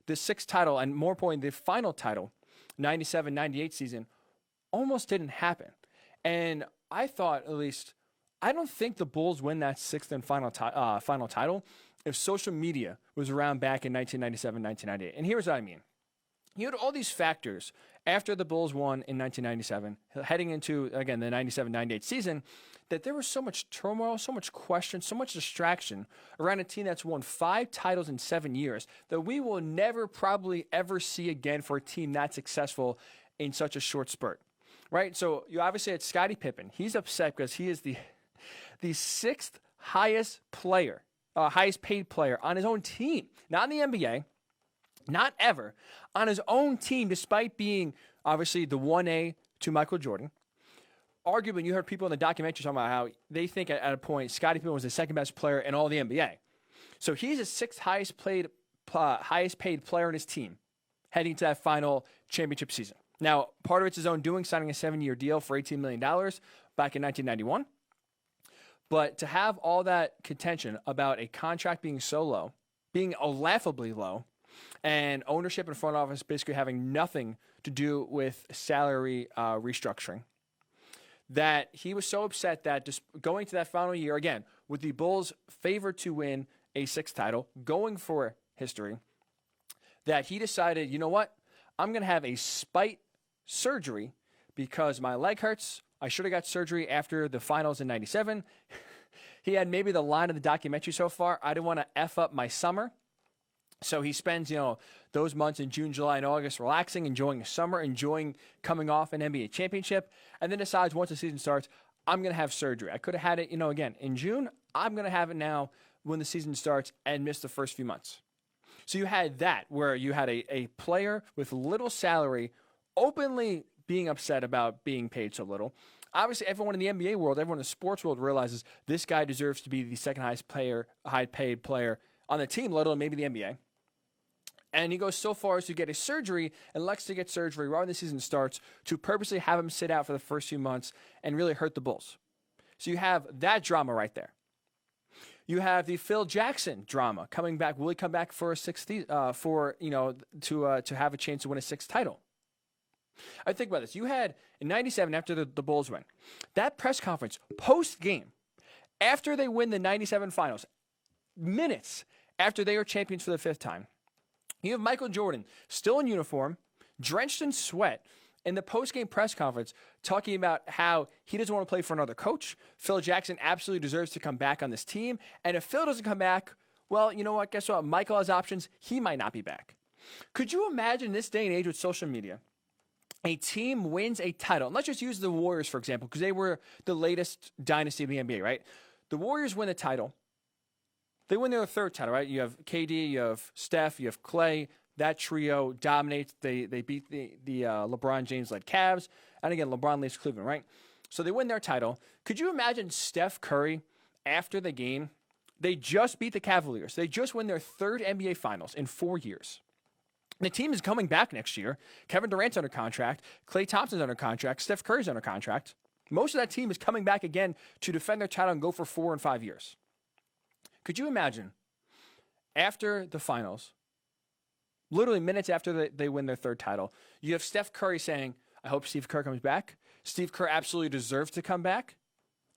the sixth title, and more importantly, the final title, 97-98 season, almost didn't happen. And I thought, at least, I don't think the Bulls win that sixth and final title if social media was around back in 1997, 1998. And here's what I mean. You had all these factors after the Bulls won in 1997, heading into, again, the 97-98 season, that there was so much turmoil, so much question, so much distraction around a team that's won 5 titles in 7 years that we will never probably ever see again for a team that successful in such a short spurt, right? So you obviously had Scottie Pippen. He's upset because he is the sixth highest paid player on his own team, not in the NBA, not ever, on his own team, despite being obviously the 1A to Michael Jordan. Arguably, you heard people in the documentary talking about how they think at a point Scottie Pippen was the second best player in all the NBA. So he's the sixth highest paid player in his team heading to that final championship season. Now, part of it's his own doing, signing a 7-year deal for $18 million back in 1991. But to have all that contention about a contract being so low, being laughably low, and ownership and front office basically having nothing to do with salary restructuring, that he was so upset that just going to that final year, again, with the Bulls favored to win a sixth title, going for history, that he decided, you know what, I'm going to have a spite surgery because my leg hurts. I should have got surgery after the finals in 97. He had maybe the line of the documentary so far, I didn't want to F up my summer. So he spends, those months in June, July, and August relaxing, enjoying the summer, enjoying coming off an NBA championship, and then decides once the season starts, I'm going to have surgery. I could have had it, again, in June. I'm going to have it now when the season starts and miss the first few months. So you had that where you had a player with little salary openly being upset about being paid so little. Obviously, everyone in the NBA world, everyone in the sports world realizes this guy deserves to be the second high paid player on the team, let alone maybe the NBA. And he goes so far as to get a surgery, and elects to get surgery right when the season starts to purposely have him sit out for the first few months and really hurt the Bulls. So you have that drama right there. You have the Phil Jackson drama coming back. Will he come back for a sixth? To have a chance to win a sixth title? I think about this. You had in '97 after the Bulls win that press conference post game after they win the '97 finals, minutes after they are champions for the fifth time. You have Michael Jordan still in uniform, drenched in sweat, in the post-game press conference talking about how he doesn't want to play for another coach. Phil Jackson absolutely deserves to come back on this team. And if Phil doesn't come back, well, you know what? Guess what? Michael has options. He might not be back. Could you imagine this day and age with social media? A team wins a title. And let's just use the Warriors, for example, because they were the latest dynasty of the NBA, right? The Warriors win a title. They win their third title, right? You have KD, you have Steph, you have Clay. That trio dominates. They beat the LeBron James-led Cavs. And again, LeBron leaves Cleveland, right? So they win their title. Could you imagine Steph Curry after the game? They just beat the Cavaliers. They just win their third NBA Finals in 4 years. The team is coming back next year. Kevin Durant's under contract. Klay Thompson's under contract. Steph Curry's under contract. Most of that team is coming back again to defend their title and go for 4 and 5 years. Could you imagine after the finals, literally minutes after they win their third title, you have Steph Curry saying, I hope Steve Kerr comes back. Steve Kerr absolutely deserves to come back.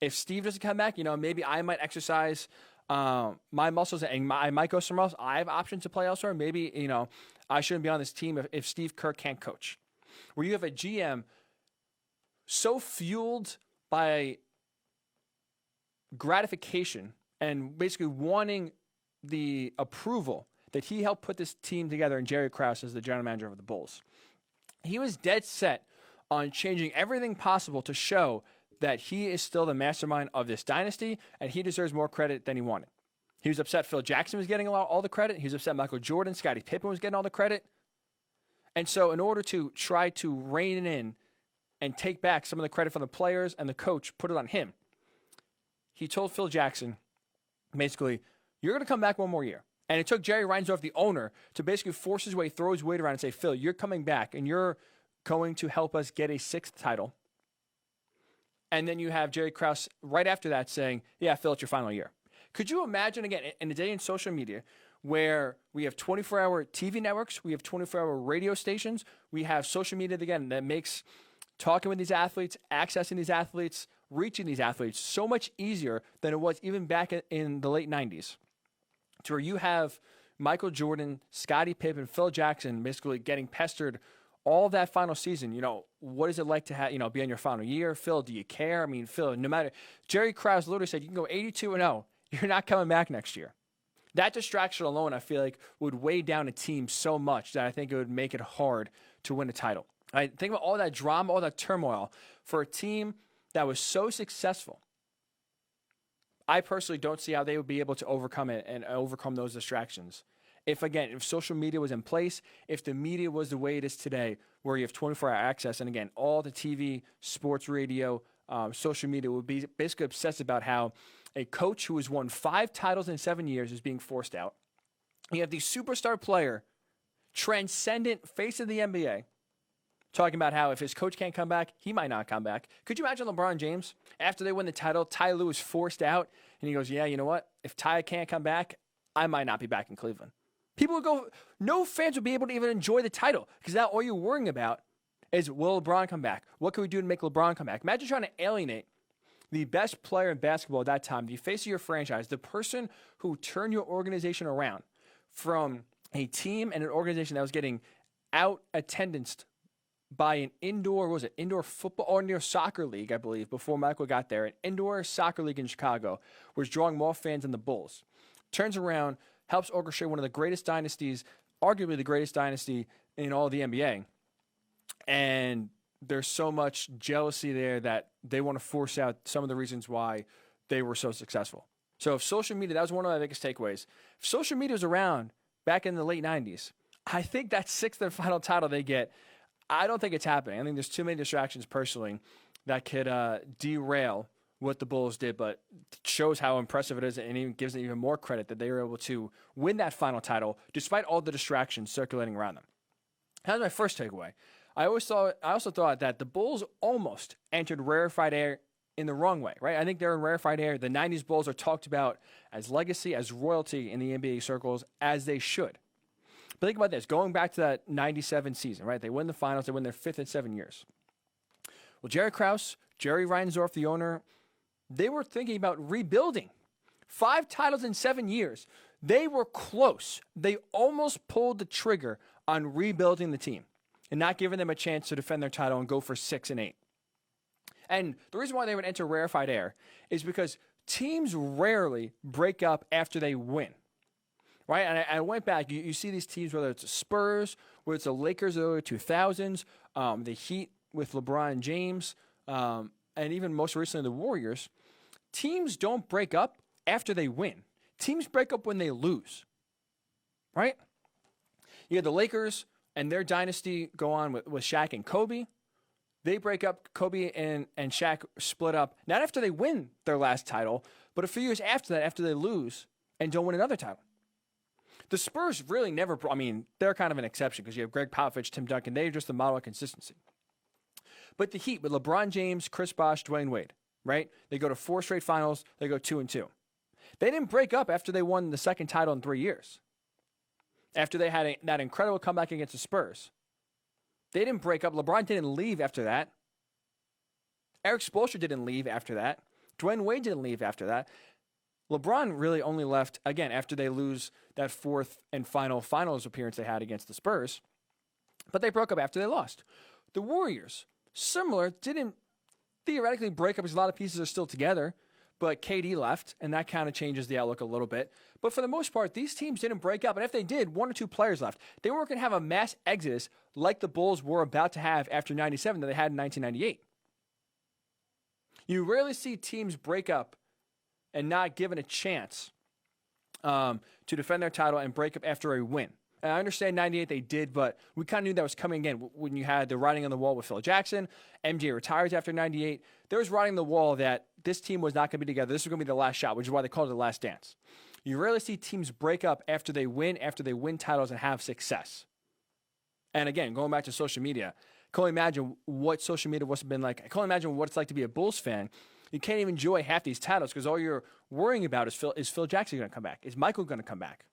If Steve doesn't come back, maybe I might exercise my muscles and I might go somewhere else. I have options to play elsewhere. Maybe, I shouldn't be on this team if Steve Kerr can't coach. Where you have a GM so fueled by gratification and basically wanting the approval that he helped put this team together, and Jerry Krause as the general manager of the Bulls. He was dead set on changing everything possible to show that he is still the mastermind of this dynasty, and he deserves more credit than he wanted. He was upset Phil Jackson was getting all the credit. He was upset Michael Jordan, Scottie Pippen was getting all the credit. And so in order to try to rein in and take back some of the credit from the players and the coach, put it on him, he told Phil Jackson, basically, you're going to come back one more year. And it took Jerry Reinsdorf, the owner, to basically force his way, throw his weight around and say, Phil, you're coming back and you're going to help us get a sixth title. And then you have Jerry Krause right after that saying, yeah, Phil, it's your final year. Could you imagine, again, in a day in social media where we have 24-hour TV networks, we have 24-hour radio stations, we have social media again that makes talking with these athletes, accessing these athletes, reaching these athletes so much easier than it was even back in the late 90s. To where you have Michael Jordan, Scottie Pippen, Phil Jackson basically getting pestered all that final season. What is it like to have, be on your final year? Phil, do you care? I mean, Phil, no matter, Jerry Krause literally said, you can go 82-0. You're not coming back next year. That distraction alone, I feel like, would weigh down a team so much that I think it would make it hard to win a title. I think about all that drama, all that turmoil for a team that was so successful. I personally don't see how they would be able to overcome it and overcome those distractions. If social media was in place, if the media was the way it is today, where you have 24-hour access, and again, all the TV, sports radio, social media would be basically obsessed about how a coach who has won 5 titles in 7 years is being forced out. You have the superstar player, transcendent face of the NBA, talking about how if his coach can't come back, he might not come back. Could you imagine LeBron James, after they win the title, Ty Lue is forced out, and he goes, yeah, you know what? If Ty can't come back, I might not be back in Cleveland. People would go, no fans would be able to even enjoy the title because now all you're worrying about is, will LeBron come back? What can we do to make LeBron come back? Imagine trying to alienate the best player in basketball at that time, the face of your franchise, the person who turned your organization around from a team and an organization that was getting out-attendanced by an indoor football or indoor soccer league, I believe, before Michael got there. An indoor soccer league in Chicago was drawing more fans than the Bulls. Turns around, helps orchestrate one of the greatest dynasties, arguably the greatest dynasty in all of the NBA. And there's so much jealousy there that they want to force out some of the reasons why they were so successful. So if social media, that was one of my biggest takeaways. If social media was around back in the late 90s, I think that 6th and final title they get, I don't think it's happening. I think there's too many distractions personally that could derail what the Bulls did, but it shows how impressive it is and even gives it even more credit that they were able to win that final title despite all the distractions circulating around them. That was my first takeaway. I also thought that the Bulls almost entered rarefied air in the wrong way, right? I think they're in rarefied air. The 90s Bulls are talked about as legacy, as royalty in the NBA circles, as they should. But think about this. Going back to that 97 season, right? They win the finals. They win their 5th in 7 years. Well, Jerry Krause, Jerry Reinsdorf, the owner, they were thinking about rebuilding. 5 titles in 7 years. They were close. They almost pulled the trigger on rebuilding the team and not giving them a chance to defend their title and go for 6 and 8. And the reason why they would enter rarefied air is because teams rarely break up after they win. Right? And I went back. You see these teams, whether it's the Spurs, whether it's the Lakers of the early 2000s, the Heat with LeBron James, and even most recently the Warriors. Teams don't break up after they win. Teams break up when they lose. Right? You had the Lakers and their dynasty go on with Shaq and Kobe. They break up. Kobe and Shaq split up, not after they win their last title, but a few years after that, after they lose and don't win another title. The Spurs really never, they're kind of an exception because you have Greg Popovich, Tim Duncan. They're just the model of consistency. But the Heat with LeBron James, Chris Bosh, Dwayne Wade, right? They go to 4 straight finals. They go 2-2. They didn't break up after they won the 2nd title in 3 years. After they had that incredible comeback against the Spurs. They didn't break up. LeBron didn't leave after that. Eric Spoelstra didn't leave after that. Dwayne Wade didn't leave after that. LeBron really only left, again, after they lose that 4th and final finals appearance they had against the Spurs. But they broke up after they lost. The Warriors, similar, didn't theoretically break up because a lot of pieces are still together. But KD left, and that kind of changes the outlook a little bit. But for the most part, these teams didn't break up. And if they did, 1 or 2 players left. They weren't going to have a mass exodus like the Bulls were about to have after 97 that they had in 1998. You rarely see teams break up and not given a chance to defend their title and break up after a win. And I understand 98 they did, but we kind of knew that was coming again when you had the writing on the wall with Phil Jackson. MJ retires after 98. There was writing on the wall that this team was not going to be together. This was going to be the last shot, which is why they called it the last dance. You rarely see teams break up after they win titles and have success. And again, going back to social media, I can only imagine what social media must have been like. I can only imagine what it's like to be a Bulls fan. You can't even enjoy half these titles because all you're worrying about is Phil Jackson going to come back? Is Michael going to come back?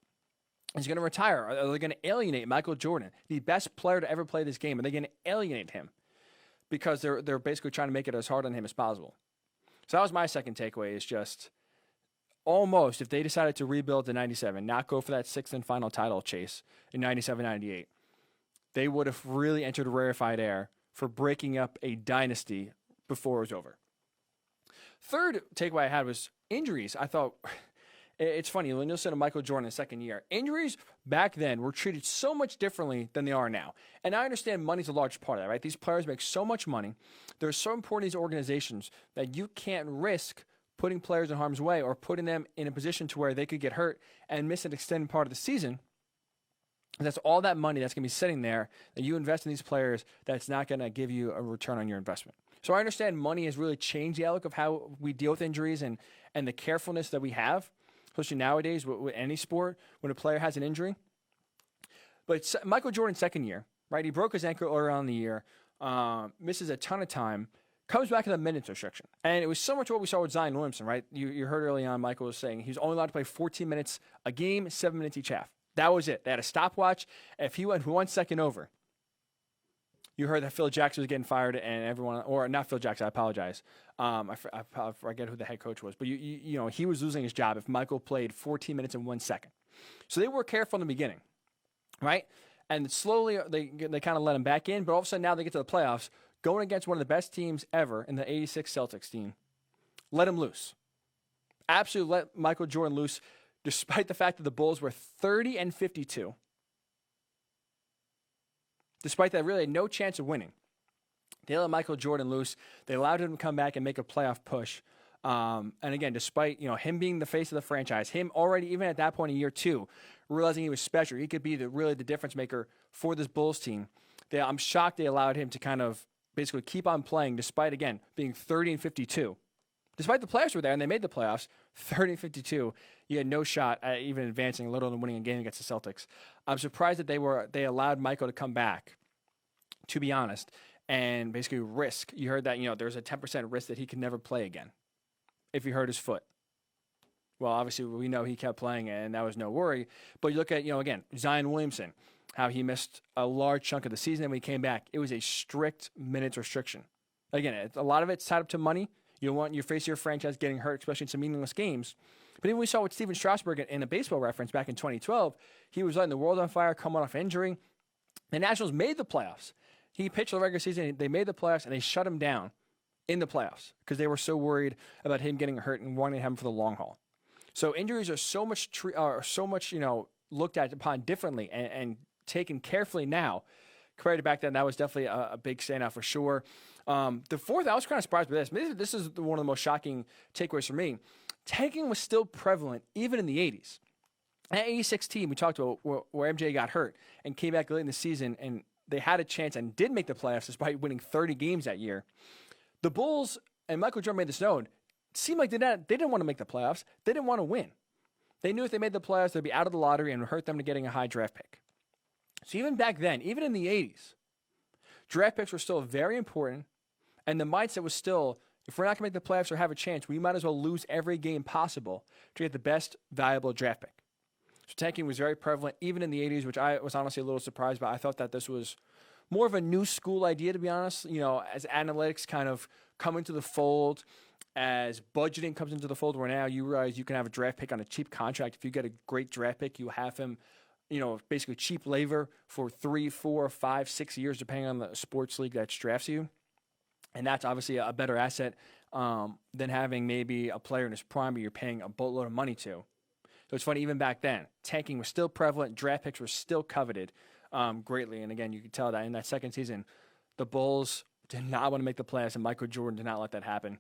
is going to retire? Are they going to alienate Michael Jordan, the best player to ever play this game? Are they going to alienate him because they're basically trying to make it as hard on him as possible? So that was my second takeaway, is just almost, if they decided to rebuild to 97, not go for that sixth and final title chase in 97-98, they would have really entered a rarefied era for breaking up a dynasty before it was over. Third takeaway I had was injuries. I thought, it's funny, when you listen to Michael Jordan in his second year, injuries back then were treated so much differently than they are now. And I understand money's a large part of that, right? These players make so much money. They're so important to these organizations that you can't risk putting players in harm's way or putting them in a position to where they could get hurt and miss an extended part of the season. That's all that money that's going to be sitting there that you invest in these players that's not going to give you a return on your investment. So I understand money has really changed the outlook of how we deal with injuries and the carefulness that we have, especially nowadays with any sport when a player has an injury. But Michael Jordan's second year, right? He broke his ankle earlier on in the year, misses a ton of time, comes back to the minutes restriction. And it was so much what we saw with Zion Williamson, right? You heard early on Michael was saying he was only allowed to play 14 minutes a game, 7 minutes each half. That was it. They had a stopwatch. If he went 1 second over, you heard that Phil Jackson was getting fired, and everyone, or not Phil Jackson, I apologize. I forget who the head coach was, but you know, he was losing his job if Michael played 14 minutes and 1 second. So they were careful in the beginning, right? And slowly they kind of let him back in, but all of a sudden now they get to the playoffs, going against one of the best teams ever in the '86 Celtics team. Let him loose. Absolutely let Michael Jordan loose, despite the fact that the Bulls were 30-52. Despite that, really had no chance of winning. They let Michael Jordan loose. They allowed him to come back and make a playoff push. And again, despite him being the face of the franchise, him already, even at that point in year two, realizing he was special, he could be really the difference maker for this Bulls team. I'm shocked they allowed him to kind of basically keep on playing, despite, again, being 30-52. Despite the playoffs were there and they made the playoffs, 30-52, you had no shot at even advancing, let alone winning a game against the Celtics. I'm surprised that they allowed Michael to come back, to be honest, and basically risk. You heard that there's a 10% risk that he could never play again if he hurt his foot. Well, obviously we know he kept playing and that was no worry. But you look at again, Zion Williamson, how he missed a large chunk of the season, and when he came back, it was a strict minutes restriction. Again, a lot of it's tied up to money. You don't want your face of your franchise getting hurt, especially in some meaningless games. But even we saw with Steven Strasburg in a baseball reference back in 2012, he was lighting the world on fire, coming off injury. The Nationals made the playoffs. He pitched the regular season. They made the playoffs, and they shut him down in the playoffs because they were so worried about him getting hurt and wanting him for the long haul. So injuries are so much looked at upon differently and taken carefully now. Compared to back then, that was definitely a big standout for sure. The fourth, I was kind of surprised by this. Maybe this is one of the most shocking takeaways for me. Tanking was still prevalent even in the 80s. That 86 team we talked about where MJ got hurt and came back late in the season, and they had a chance and did make the playoffs despite winning 30 games that year. The Bulls, and Michael Jordan made this known, seemed like they didn't want to make the playoffs. They didn't want to win. They knew if they made the playoffs, they'd be out of the lottery and would hurt them to getting a high draft pick. So even back then, even in the 80s, draft picks were still very important, and the mindset was still, if we're not going to make the playoffs or have a chance, we might as well lose every game possible to get the best valuable draft pick. So tanking was very prevalent even in the 80s, which I was honestly a little surprised by. I thought that this was more of a new school idea, to be honest. As analytics kind of come into the fold, as budgeting comes into the fold, where now you realize you can have a draft pick on a cheap contract. If you get a great draft pick, you have him basically cheap labor for 3, 4, 5, 6 years, depending on the sports league that drafts you. And that's obviously a better asset than having maybe a player in his prime, but you're paying a boatload of money to. So it's funny, even back then, tanking was still prevalent. Draft picks were still coveted greatly. And again, you could tell that in that second season, the Bulls did not want to make the playoffs, and Michael Jordan did not let that happen.